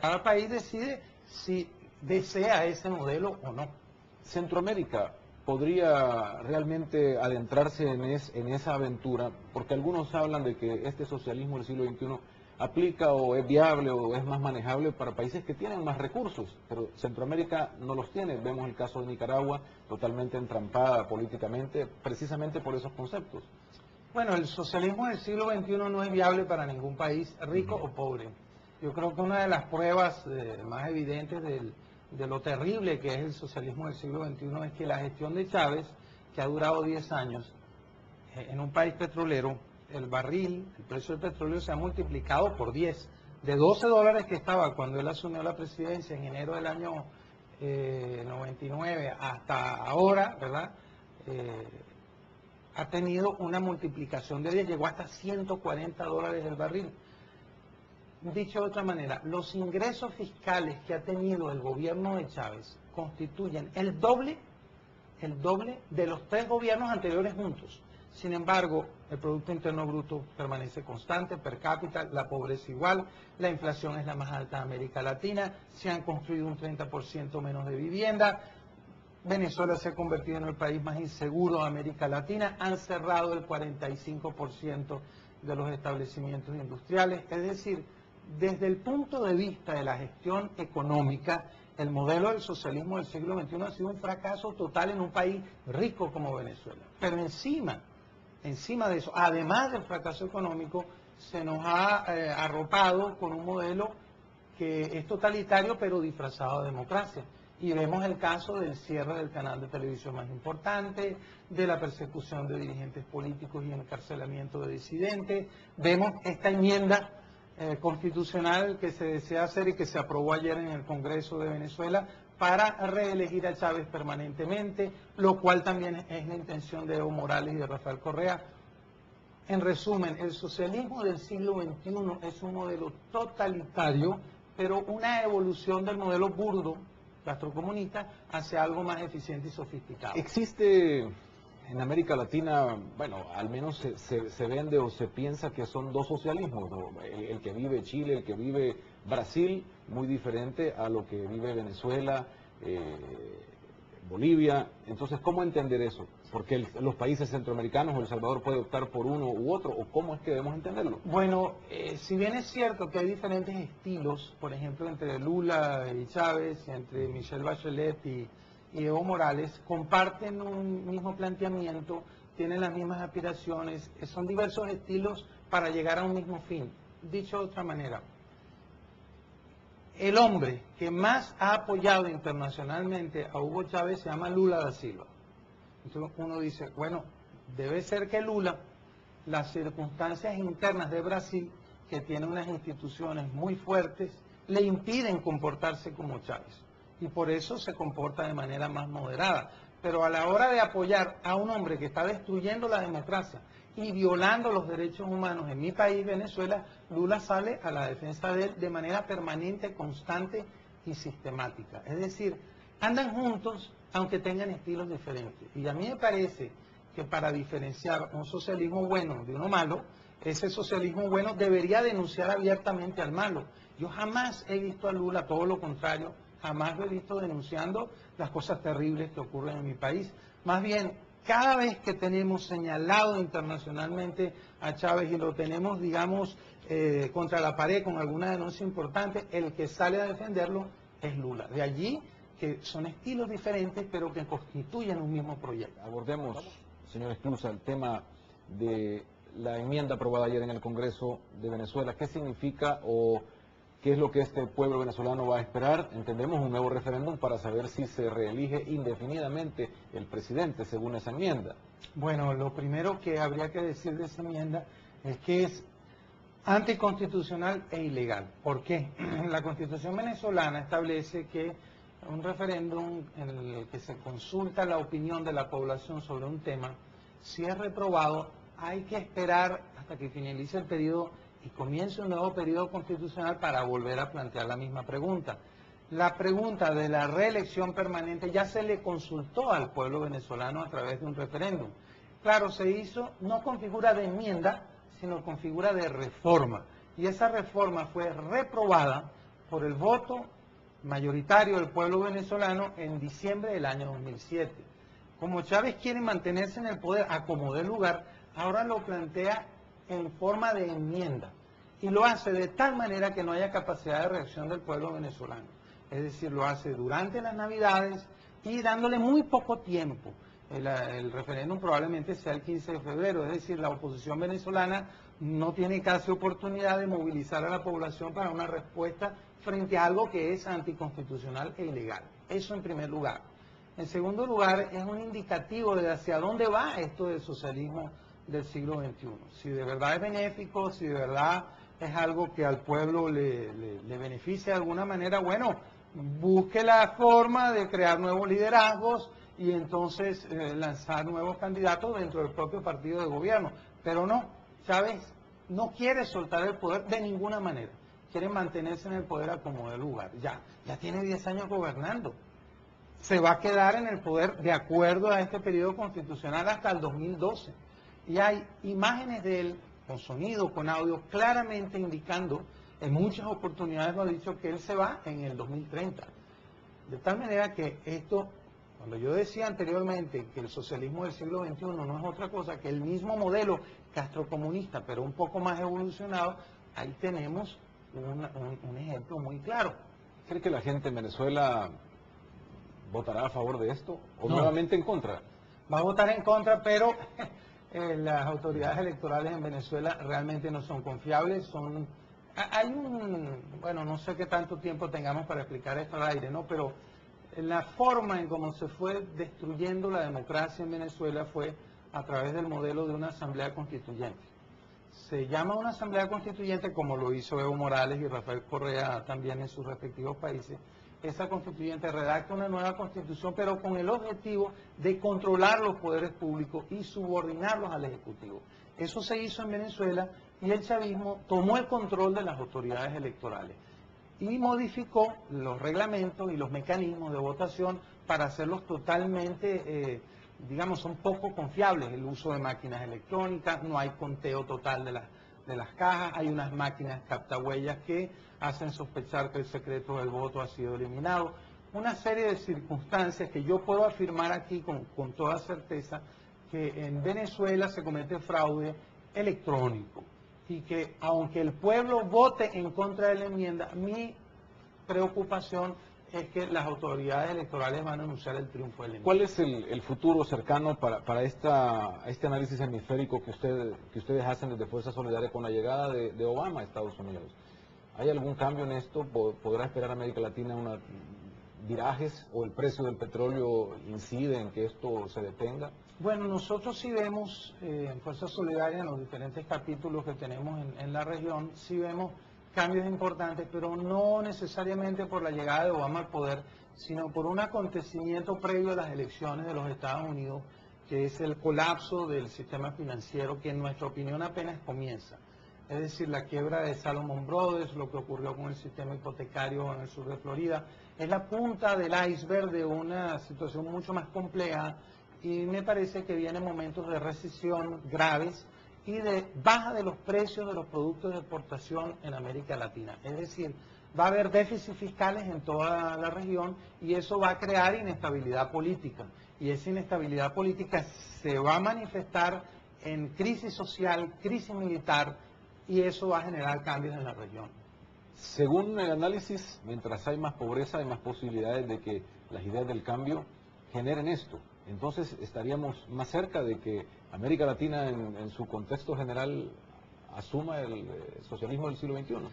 Cada país decide si desea ese modelo o no. Centroamérica podría realmente adentrarse en esa aventura, porque algunos hablan de que este socialismo del siglo XXI aplica o es viable o es más manejable para países que tienen más recursos, pero Centroamérica no los tiene. Vemos el caso de Nicaragua, totalmente entrampada políticamente, precisamente por esos conceptos. Bueno, el socialismo del siglo XXI no es viable para ningún país, rico o pobre. Yo creo que una de las pruebas más evidentes de lo terrible que es el socialismo del siglo XXI es que la gestión de Chávez, que ha durado 10 años, en un país petrolero, el barril, el precio del petróleo se ha multiplicado por 10. De $12 que estaba cuando él asumió la presidencia en enero del año 99 hasta ahora, ¿verdad? Ha tenido una multiplicación de 10, llegó hasta $140 el barril. Dicho de otra manera, los ingresos fiscales que ha tenido el gobierno de Chávez constituyen el doble de los 3 gobiernos anteriores juntos. Sin embargo, el Producto Interno Bruto permanece constante, per cápita, la pobreza igual, la inflación es la más alta de América Latina, se han construido un 30% menos de vivienda, Venezuela se ha convertido en el país más inseguro de América Latina, han cerrado el 45% de los establecimientos industriales, es decir, desde el punto de vista de la gestión económica, el modelo del socialismo del siglo XXI ha sido un fracaso total en un país rico como Venezuela. Pero encima de eso, además del fracaso económico, se nos ha arropado con un modelo que es totalitario pero disfrazado de democracia. Y vemos el caso del cierre del canal de televisión más importante, de la persecución de dirigentes políticos y encarcelamiento de disidentes. Vemos esta enmienda constitucional que se desea hacer y que se aprobó ayer en el Congreso de Venezuela para reelegir a Chávez permanentemente, lo cual también es la intención de Evo Morales y de Rafael Correa. En resumen, el socialismo del siglo XXI es un modelo totalitario, pero una evolución del modelo burdo gastrocomunista hacia algo más eficiente y sofisticado. Existe en América Latina, bueno, al menos se vende o se piensa que son 2 socialismos, ¿no? El que vive Chile, el que vive Brasil, muy diferente a lo que vive Venezuela, Bolivia. Entonces, ¿cómo entender eso? Porque los países centroamericanos o El Salvador puede optar por uno u otro, o cómo es que debemos entenderlo. Bueno, si bien es cierto que hay diferentes estilos, por ejemplo, entre Lula y Chávez, entre Michelle Bachelet y Evo Morales, comparten un mismo planteamiento, tienen las mismas aspiraciones, son diversos estilos para llegar a un mismo fin. Dicho de otra manera, el hombre que más ha apoyado internacionalmente a Hugo Chávez se llama Lula da Silva. Entonces uno dice, bueno, debe ser que Lula, las circunstancias internas de Brasil, que tiene unas instituciones muy fuertes, le impiden comportarse como Chávez. Y por eso se comporta de manera más moderada. Pero a la hora de apoyar a un hombre que está destruyendo la democracia y violando los derechos humanos en mi país, Venezuela, Lula sale a la defensa de él de manera permanente, constante y sistemática. Es decir, andan juntos aunque tengan estilos diferentes. Y a mí me parece que para diferenciar un socialismo bueno de uno malo, ese socialismo bueno debería denunciar abiertamente al malo. Yo jamás he visto a Lula, todo lo contrario, jamás lo he visto denunciando las cosas terribles que ocurren en mi país. Más bien, cada vez que tenemos señalado internacionalmente a Chávez y lo tenemos, digamos, contra la pared con alguna denuncia importante, el que sale a defenderlo es Lula. De allí que son estilos diferentes, pero que constituyen un mismo proyecto. Abordemos, señor Esclusa, el tema de la enmienda aprobada ayer en el Congreso de Venezuela. ¿Qué significa o qué es lo que este pueblo venezolano va a esperar? Entendemos un nuevo referéndum para saber si se reelige indefinidamente el presidente según esa enmienda. Bueno, lo primero que habría que decir de esa enmienda es que es anticonstitucional e ilegal. ¿Por qué? La Constitución venezolana establece que un referéndum en el que se consulta la opinión de la población sobre un tema, si es reprobado, hay que esperar hasta que finalice el periodo y comience un nuevo periodo constitucional para volver a plantear la misma pregunta. La pregunta de la reelección permanente ya se le consultó al pueblo venezolano a través de un referéndum. Claro, se hizo no con figura de enmienda, sino con figura de reforma. Y esa reforma fue reprobada por el voto mayoritario del pueblo venezolano en diciembre del año 2007. Como Chávez quiere mantenerse en el poder a como dé lugar, ahora lo plantea en forma de enmienda y lo hace de tal manera que no haya capacidad de reacción del pueblo venezolano. Es decir, lo hace durante las Navidades y dándole muy poco tiempo. El referéndum probablemente sea el 15 de febrero, es decir, la oposición venezolana no tiene casi oportunidad de movilizar a la población para una respuesta frente a algo que es anticonstitucional e ilegal. Eso en primer lugar. En segundo lugar, es un indicativo de hacia dónde va esto del socialismo del siglo XXI. Si de verdad es benéfico, si de verdad es algo que al pueblo le beneficia de alguna manera, bueno, busque la forma de crear nuevos liderazgos y entonces lanzar nuevos candidatos dentro del propio partido de gobierno. Pero no, Chávez no quiere soltar el poder de ninguna manera. Quiere mantenerse en el poder a como dé lugar. Ya tiene 10 años gobernando. Se va a quedar en el poder de acuerdo a este periodo constitucional hasta el 2012. Y hay imágenes de él, con sonido, con audio, claramente indicando, en muchas oportunidades lo ha dicho, que él se va en el 2030. De tal manera que esto, cuando yo decía anteriormente que el socialismo del siglo XXI no es otra cosa que el mismo modelo castrocomunista, pero un poco más evolucionado, ahí tenemos un ejemplo muy claro. ¿Cree que la gente en Venezuela votará a favor de esto o No. nuevamente en contra? Va a votar en contra, pero las autoridades electorales en Venezuela realmente no son confiables. Bueno, no sé qué tanto tiempo tengamos para explicar esto al aire, ¿no? Pero la forma en cómo se fue destruyendo la democracia en Venezuela fue a través del modelo de una asamblea constituyente. Se llama una asamblea constituyente como lo hizo Evo Morales y Rafael Correa también en sus respectivos países. Esa constituyente redacta una nueva constitución, pero con el objetivo de controlar los poderes públicos y subordinarlos al Ejecutivo. Eso se hizo en Venezuela y el chavismo tomó el control de las autoridades electorales y modificó los reglamentos y los mecanismos de votación para hacerlos totalmente, son poco confiables. El uso de máquinas electrónicas, no hay conteo total de las cajas, hay unas máquinas captahuellas que hacen sospechar que el secreto del voto ha sido eliminado. Una serie de circunstancias que yo puedo afirmar aquí con toda certeza que en Venezuela se comete fraude electrónico y que aunque el pueblo vote en contra de la enmienda, mi preocupación es que las autoridades electorales van a anunciar el triunfo de la enmienda. ¿Cuál es el futuro cercano para este análisis hemisférico que ustedes hacen desde Fuerza Solidaria con la llegada de Obama a Estados Unidos? ¿Hay algún cambio en esto? ¿Podrá esperar América Latina virajes o el precio del petróleo incide en que esto se detenga? Bueno, nosotros sí vemos en Fuerza Solidaria, en los diferentes capítulos que tenemos en la región, sí vemos cambios importantes, pero no necesariamente por la llegada de Obama al poder, sino por un acontecimiento previo a las elecciones de los Estados Unidos, que es el colapso del sistema financiero, que en nuestra opinión apenas comienza. Es decir, la quiebra de Salomon Brothers, lo que ocurrió con el sistema hipotecario en el sur de Florida, es la punta del iceberg de una situación mucho más compleja y me parece que vienen momentos de recesión graves y de baja de los precios de los productos de exportación en América Latina. Es decir, va a haber déficits fiscales en toda la región y eso va a crear inestabilidad política. Y esa inestabilidad política se va a manifestar en crisis social, crisis militar, y eso va a generar cambios en la región. Según el análisis, mientras hay más pobreza, hay más posibilidades de que las ideas del cambio generen esto. Entonces estaríamos más cerca de que América Latina en su contexto general asuma el socialismo del siglo XXI. Bueno,